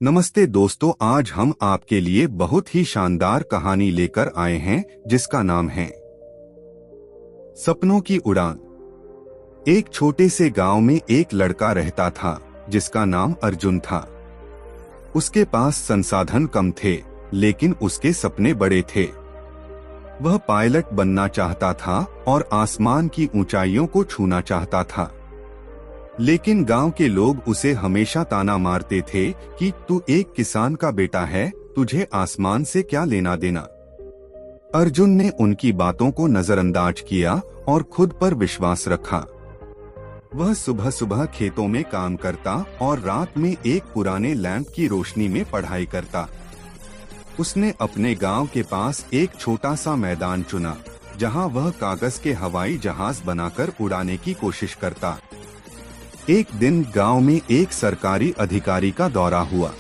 नमस्ते दोस्तों, आज हम आपके लिए बहुत ही शानदार कहानी लेकर आए हैं जिसका नाम है सपनों की उड़ान। एक छोटे से गांव में एक लड़का रहता था जिसका नाम अर्जुन था। उसके पास संसाधन कम थे, लेकिन उसके सपने बड़े थे। वह पायलट बनना चाहता था और आसमान की ऊंचाइयों को छूना चाहता था। लेकिन गांव के लोग उसे हमेशा ताना मारते थे कि तू एक किसान का बेटा है, तुझे आसमान से क्या लेना देना। अर्जुन ने उनकी बातों को नजरअंदाज किया और खुद पर विश्वास रखा। वह सुबह सुबह खेतों में काम करता और रात में एक पुराने लैंप की रोशनी में पढ़ाई करता। उसने अपने गांव के पास एक छोटा सा मैदान चुना जहां वह कागज के हवाई जहाज बनाकर उड़ाने की कोशिश करता। एक दिन गांव में एक सरकारी अधिकारी का दौरा हुआ।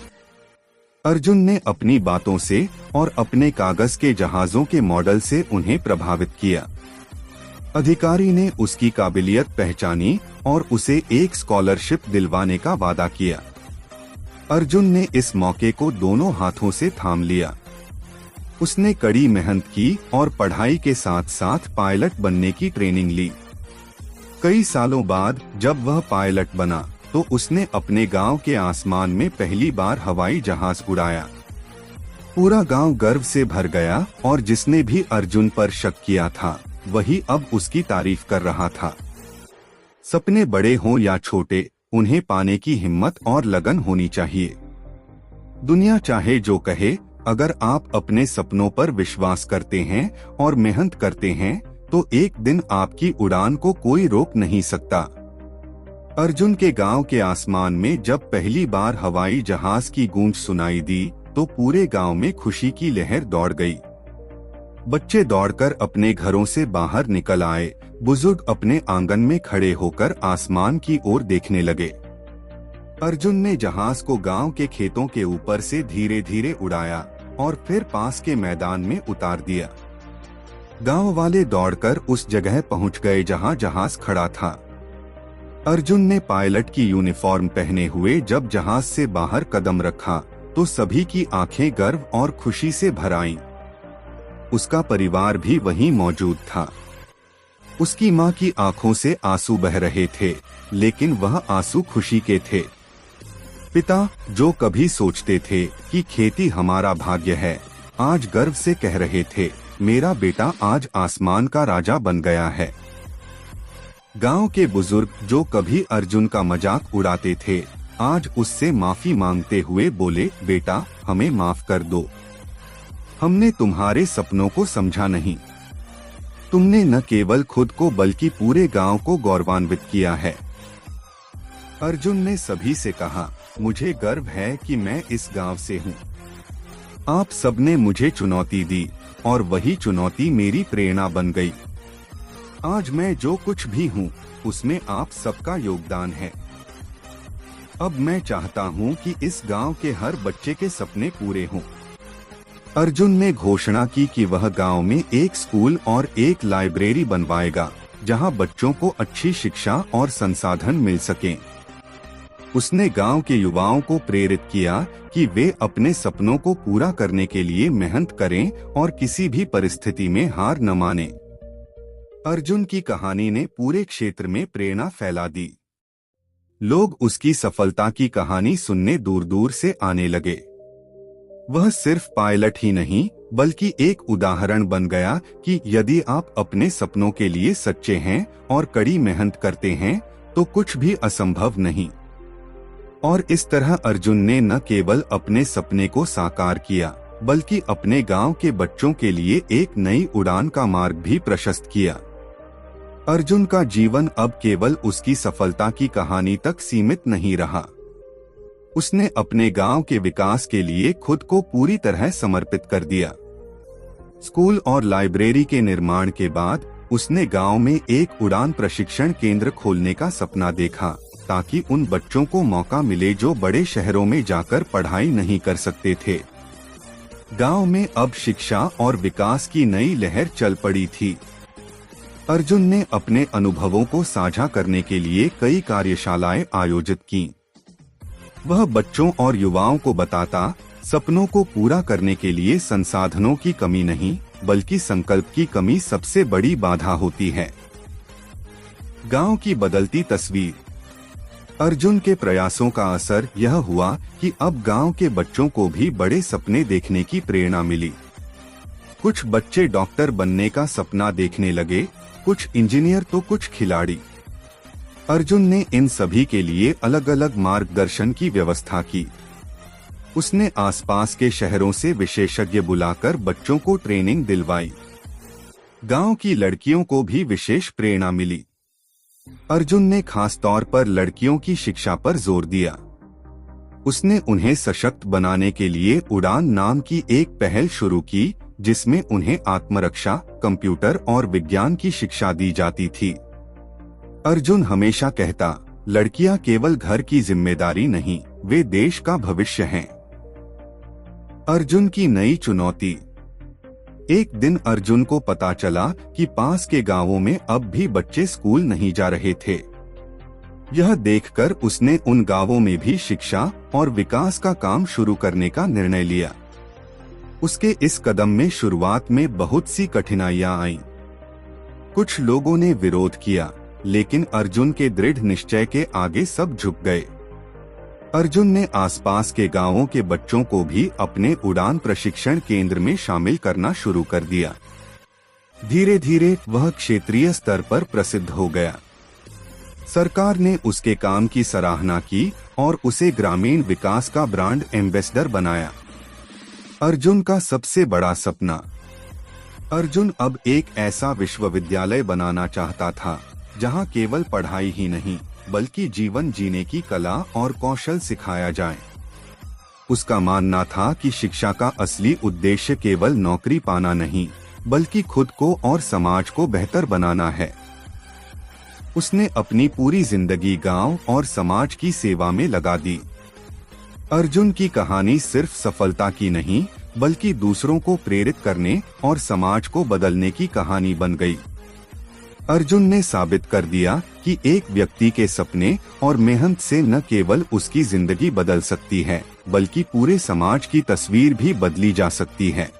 अर्जुन ने अपनी बातों से और अपने कागज के जहाजों के मॉडल से उन्हें प्रभावित किया। अधिकारी ने उसकी काबिलियत पहचानी और उसे एक स्कॉलरशिप दिलवाने का वादा किया। अर्जुन ने इस मौके को दोनों हाथों से थाम लिया। उसने कड़ी मेहनत की और पढ़ाई के साथ साथ पायलट बनने की ट्रेनिंग ली। कई सालों बाद जब वह पायलट बना तो उसने अपने गांव के आसमान में पहली बार हवाई जहाज उड़ाया। पूरा गांव गर्व से भर गया और जिसने भी अर्जुन पर शक किया था वही अब उसकी तारीफ कर रहा था। सपने बड़े हों या छोटे, उन्हें पाने की हिम्मत और लगन होनी चाहिए। दुनिया चाहे जो कहे, अगर आप अपने सपनों पर विश्वास करते हैं और मेहनत करते हैं तो एक दिन आपकी उड़ान को कोई रोक नहीं सकता। अर्जुन के गांव के आसमान में जब पहली बार हवाई जहाज की गूंज सुनाई दी तो पूरे गांव में खुशी की लहर दौड़ गई। बच्चे दौड़कर अपने घरों से बाहर निकल आए, बुजुर्ग अपने आंगन में खड़े होकर आसमान की ओर देखने लगे। अर्जुन ने जहाज को गांव के खेतों के ऊपर से धीरे धीरे उड़ाया और फिर पास के मैदान में उतार दिया। गांव वाले दौड़कर उस जगह पहुंच गए जहां जहाज खड़ा था। अर्जुन ने पायलट की यूनिफॉर्म पहने हुए जब जहाज से बाहर कदम रखा तो सभी की आंखें गर्व और खुशी से भर आईं। उसका परिवार भी वहीं मौजूद था। उसकी मां की आंखों से आंसू बह रहे थे, लेकिन वह आंसू खुशी के थे। पिता, जो कभी सोचते थे कि खेती हमारा भाग्य है, आज गर्व से कह रहे थे, मेरा बेटा आज आसमान का राजा बन गया है। गांव के बुजुर्ग, जो कभी अर्जुन का मजाक उड़ाते थे, आज उससे माफी मांगते हुए बोले, बेटा हमें माफ कर दो। हमने तुम्हारे सपनों को समझा नहीं। तुमने न केवल खुद को बल्कि पूरे गांव को गौरवान्वित किया है। अर्जुन ने सभी से कहा, मुझे गर्व है कि मैं इस गांव से हूँ। आप सबने मुझे चुनौती दी और वही चुनौती मेरी प्रेरणा बन गई। आज मैं जो कुछ भी हूँ उसमें आप सबका योगदान है। अब मैं चाहता हूँ कि इस गांव के हर बच्चे के सपने पूरे हों। अर्जुन ने घोषणा की कि वह गांव में एक स्कूल और एक लाइब्रेरी बनवाएगा जहां बच्चों को अच्छी शिक्षा और संसाधन मिल सकें। उसने गांव के युवाओं को प्रेरित किया कि वे अपने सपनों को पूरा करने के लिए मेहनत करें और किसी भी परिस्थिति में हार न मानें। अर्जुन की कहानी ने पूरे क्षेत्र में प्रेरणा फैला दी। लोग उसकी सफलता की कहानी सुनने दूर दूर से आने लगे। वह सिर्फ पायलट ही नहीं बल्कि एक उदाहरण बन गया कि यदि आप अपने सपनों के लिए सच्चे हैं और कड़ी मेहनत करते हैं तो कुछ भी असंभव नहीं। और इस तरह अर्जुन ने न केवल अपने सपने को साकार किया बल्कि अपने गांव के बच्चों के लिए एक नई उड़ान का मार्ग भी प्रशस्त किया। अर्जुन का जीवन अब केवल उसकी सफलता की कहानी तक सीमित नहीं रहा। उसने अपने गांव के विकास के लिए खुद को पूरी तरह समर्पित कर दिया। स्कूल और लाइब्रेरी के निर्माण के बाद उसने गांव में एक उड़ान प्रशिक्षण केंद्र खोलने का सपना देखा ताकि उन बच्चों को मौका मिले जो बड़े शहरों में जाकर पढ़ाई नहीं कर सकते थे। गांव में अब शिक्षा और विकास की नई लहर चल पड़ी थी। अर्जुन ने अपने अनुभवों को साझा करने के लिए कई कार्यशालाएं आयोजित कीं। वह बच्चों और युवाओं को बताता, सपनों को पूरा करने के लिए संसाधनों की कमी नहीं, बल्कि संकल्प की कमी सबसे बड़ी बाधा होती है। गांव की बदलती तस्वीर। अर्जुन के प्रयासों का असर यह हुआ कि अब गांव के बच्चों को भी बड़े सपने देखने की प्रेरणा मिली। कुछ बच्चे डॉक्टर बनने का सपना देखने लगे, कुछ इंजीनियर तो कुछ खिलाड़ी। अर्जुन ने इन सभी के लिए अलग अलग मार्गदर्शन की व्यवस्था की। उसने आसपास के शहरों से विशेषज्ञ बुलाकर बच्चों को ट्रेनिंग दिलवाई। गांव की लड़कियों को भी विशेष प्रेरणा मिली। अर्जुन ने खास तौर पर लड़कियों की शिक्षा पर जोर दिया। उसने उन्हें सशक्त बनाने के लिए उड़ान नाम की एक पहल शुरू की, जिसमें उन्हें आत्मरक्षा, कंप्यूटर और विज्ञान की शिक्षा दी जाती थी। अर्जुन हमेशा कहता, लड़कियां केवल घर की जिम्मेदारी नहीं, वे देश का भविष्य हैं। अर्जुन की नई चुनौती। एक दिन अर्जुन को पता चला कि पास के गांवों में अब भी बच्चे स्कूल नहीं जा रहे थे। यह देखकर उसने उन गांवों में भी शिक्षा और विकास का काम शुरू करने का निर्णय लिया। उसके इस कदम में शुरुआत में बहुत सी कठिनाइयां आईं। कुछ लोगों ने विरोध किया, लेकिन अर्जुन के दृढ़ निश्चय के आगे सब झुक गए। अर्जुन ने आसपास के गांवों के बच्चों को भी अपने उड़ान प्रशिक्षण केंद्र में शामिल करना शुरू कर दिया। धीरे धीरे वह क्षेत्रीय स्तर पर प्रसिद्ध हो गया। सरकार ने उसके काम की सराहना की और उसे ग्रामीण विकास का ब्रांड एम्बेसडर बनाया। अर्जुन का सबसे बड़ा सपना। अर्जुन अब एक ऐसा विश्वविद्यालय बनाना चाहता था जहां केवल पढ़ाई ही नहीं, बल्कि जीवन जीने की कला और कौशल सिखाया जाए। उसका मानना था कि शिक्षा का असली उद्देश्य केवल नौकरी पाना नहीं, बल्कि खुद को और समाज को बेहतर बनाना है। उसने अपनी पूरी जिंदगी गांव और समाज की सेवा में लगा दी। अर्जुन की कहानी सिर्फ सफलता की नहीं, बल्कि दूसरों को प्रेरित करने और समाज को बदलने की कहानी बन गई। अर्जुन ने साबित कर दिया कि एक व्यक्ति के सपने और मेहनत से न केवल उसकी जिंदगी बदल सकती है, बल्कि पूरे समाज की तस्वीर भी बदली जा सकती है।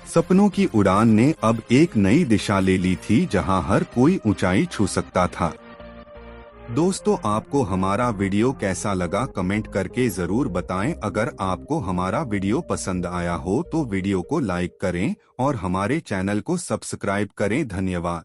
सपनों की उड़ान ने अब एक नई दिशा ले ली थी, जहां हर कोई ऊंचाई छू सकता था। दोस्तों, आपको हमारा वीडियो कैसा लगा कमेंट करके जरूर बताएं। अगर आपको हमारा वीडियो पसंद आया हो तो वीडियो को लाइक करें और हमारे चैनल को सब्सक्राइब करें। धन्यवाद।